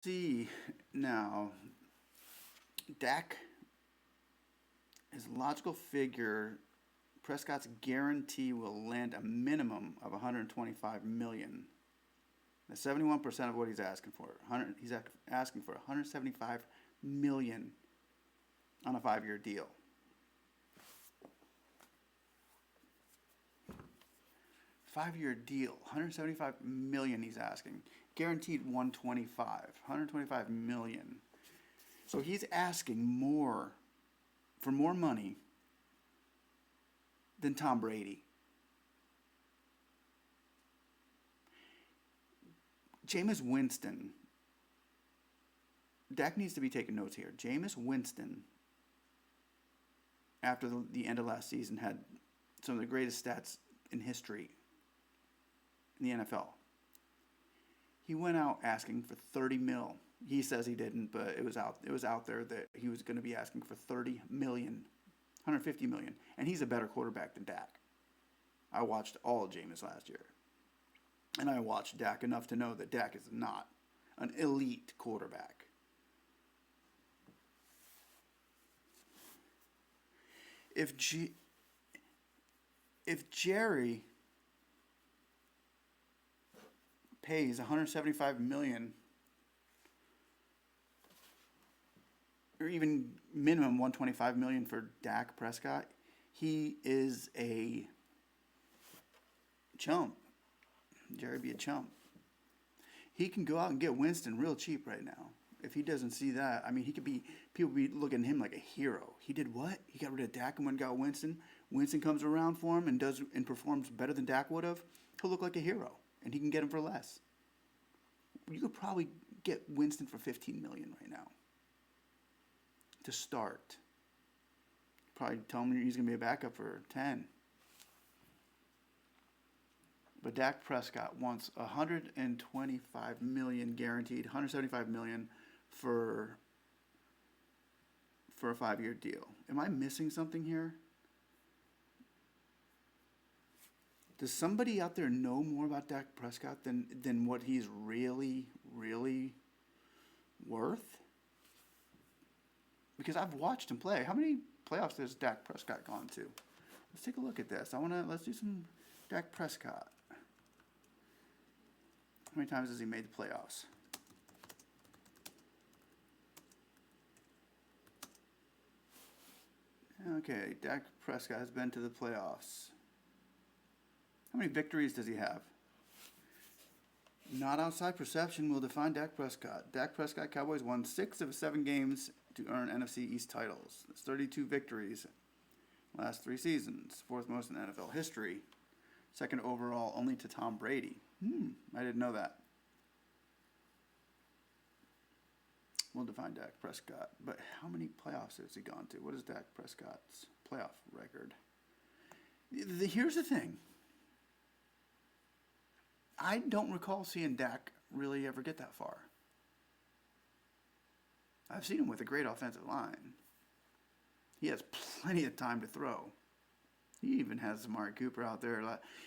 See now, Dak is a logical figure. Prescott's guarantee will land a minimum of 125 million. That's 71% of what he's asking for. He's asking for 175 million on a 5-year deal. 5-year deal, 175 million he's asking. Guaranteed 125 million. So he's asking more for more money than Tom Brady. Jameis Winston. Dak needs to be taking notes here. Jameis Winston, after the end of last season, had some of the greatest stats in history in the NFL. He went out asking for 30 mil. He says he didn't, but it was out there that he was going to be asking for 30 million, 150 million, and he's a better quarterback than Dak. I watched all of Jameis last year, and I watched Dak enough to know that Dak is not an elite quarterback. If Jerry pays 175 million or even minimum 125 million for Dak Prescott, he is a chump. Jerry be a chump. He can go out and get Winston real cheap right now. If he doesn't see that, I mean, people be looking at him like a hero. He did what? He got rid of Dak and went and got Winston. Winston comes around for him and performs better than Dak would have. He'll look like a hero, and he can get him for less. You could probably get Winston for 15 million right now to start. Probably tell him he's going to be a backup for 10. But Dak Prescott wants 125 million guaranteed, 175 million for a 5-year deal. Am I missing something here? Does somebody out there know more about Dak Prescott than what he's really, really worth? Because I've watched him play. How many playoffs has Dak Prescott gone to? Let's take a look at this. Let's do some Dak Prescott. How many times has he made the playoffs? Okay, Dak Prescott has been to the playoffs. How many victories does he have? Not outside perception will define Dak Prescott. Dak Prescott Cowboys won 6 of 7 games to earn NFC East titles. That's 32 victories last 3 seasons. 4th most in NFL history. 2nd overall only to Tom Brady. I didn't know that. We'll define Dak Prescott. But how many playoffs has he gone to? What is Dak Prescott's playoff record? Here's the thing. I don't recall seeing Dak really ever get that far. I've seen him with a great offensive line. He has plenty of time to throw. He even has Amari Cooper out there.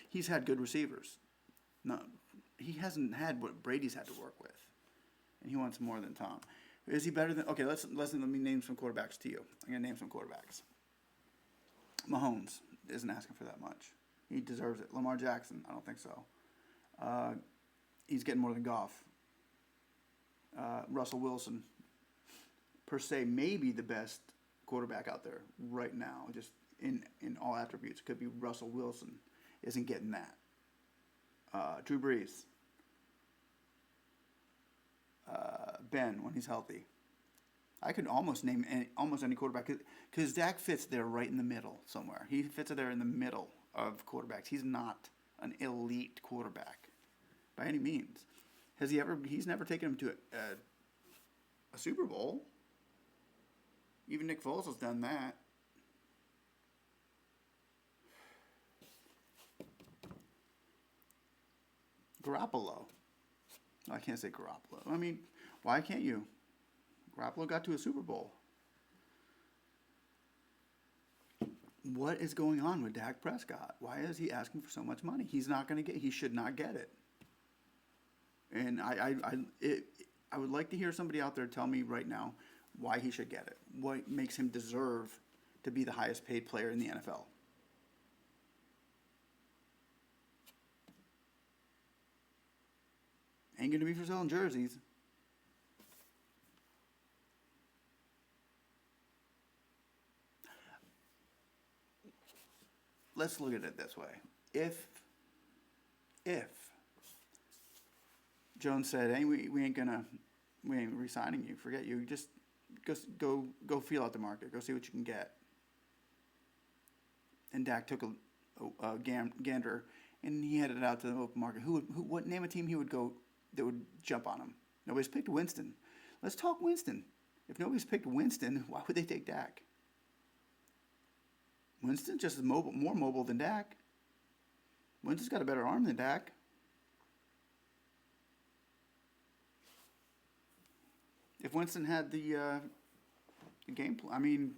He's had good receivers. No, he hasn't had what Brady's had to work with, and he wants more than Tom. Is he better than? Okay, let me name some quarterbacks to you. I'm gonna name some quarterbacks. Mahomes isn't asking for that much. He deserves it. Lamar Jackson, I don't think so. He's getting more than Goff. Russell Wilson, per se, maybe the best quarterback out there right now, just in all attributes. Could be Russell Wilson. Isn't getting that. Drew Brees. Ben, when he's healthy. I could almost name almost any quarterback because Dak fits there right in the middle somewhere. He fits there in the middle of quarterbacks. He's not an elite quarterback by any means. He's never taken him to a Super Bowl. Even Nick Foles has done that. Garoppolo. I can't say Garoppolo. I mean, why can't you? Garoppolo got to a Super Bowl. What is going on with Dak Prescott? Why is he asking for so much money? He should not get it. And I would like to hear somebody out there tell me right now why he should get it. What makes him deserve to be the highest paid player in the NFL? Ain't gonna be for selling jerseys. Let's look at it this way. If Jones said, "Hey, we ain't re-signing you. Forget you. Just go feel out the market. Go see what you can get." And Dak took a gander, and he headed out to the open market. What name a team he would go that would jump on him? Nobody's picked Winston. Let's talk Winston. If nobody's picked Winston, why would they take Dak? Winston's just as mobile, more mobile than Dak. Winston's got a better arm than Dak. If Winston had the game plan, I mean,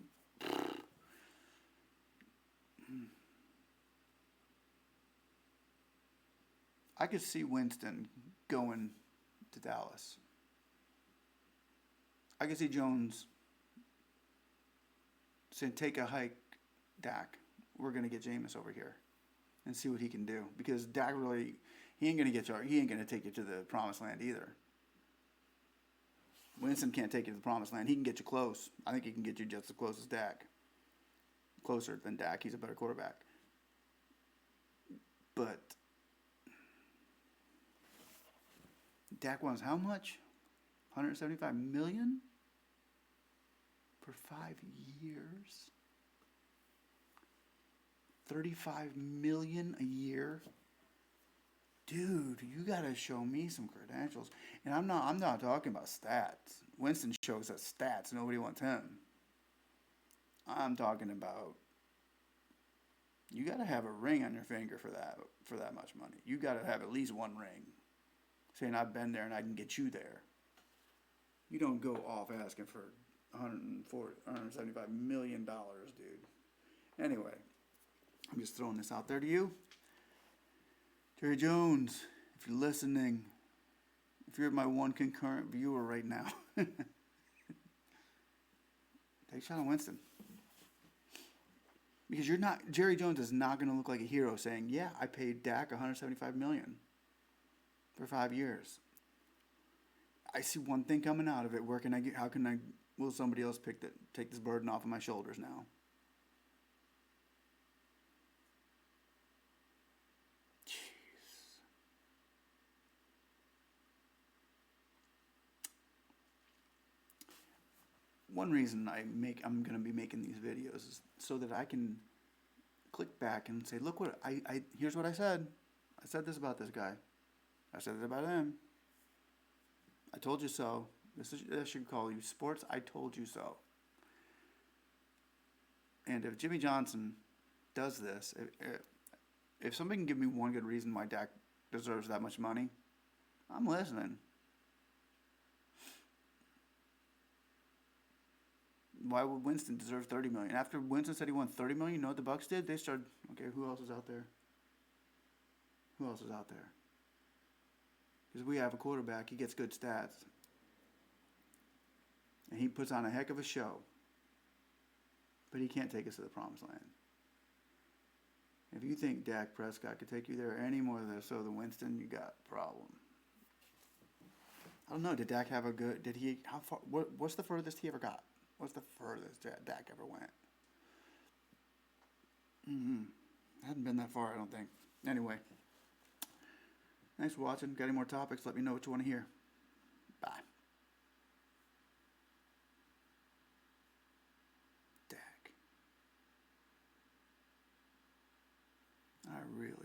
I could see Winston going to Dallas. I could see Jones saying, "Take a hike, Dak. We're gonna get Jameis over here and see what he can do." Because Dak really, he ain't gonna take you to the promised land either. Winston can't take you to the promised land. He can get you close. I think he can get you just as close as Dak. Closer than Dak. He's a better quarterback. But Dak wants how much? $175 million for 5 years. $35 million a year. Dude, you gotta show me some credentials. And I'm not talking about stats. Winston shows us stats. Nobody wants him. I'm talking about you gotta have a ring on your finger for that much money. You gotta have at least one ring. Saying I've been there and I can get you there. You don't go off asking for $175 million, dude. Anyway, I'm just throwing this out there to you. Jerry Jones, if you're listening, if you're my one concurrent viewer right now, take a shot on Winston. Because Jerry Jones is not going to look like a hero saying, "Yeah, I paid Dak $175 million for 5 years. I see one thing coming out of it. Will somebody else take this burden off of my shoulders now?" One reason I'm going to be making these videos is so that I can click back and say, "Look what here's what I said. I said this about this guy. I said it about him. I told you so. This should call you sports. I told you so." And if Jimmy Johnson does this, if somebody can give me one good reason why Dak deserves that much money, I'm listening. Why would Winston deserve $30 million? After Winston said he won $30 million, you know what the Bucs did? They started, okay, who else is out there? Who else is out there? Because we have a quarterback, he gets good stats. And he puts on a heck of a show. But he can't take us to the promised land. If you think Dak Prescott could take you there any more than Winston, you got a problem. I don't know, did Dak have how far, what's the furthest he ever got? What's the furthest Dak ever went? Hadn't been that far, I don't think. Anyway, thanks for watching. Got any more topics? Let me know what you want to hear.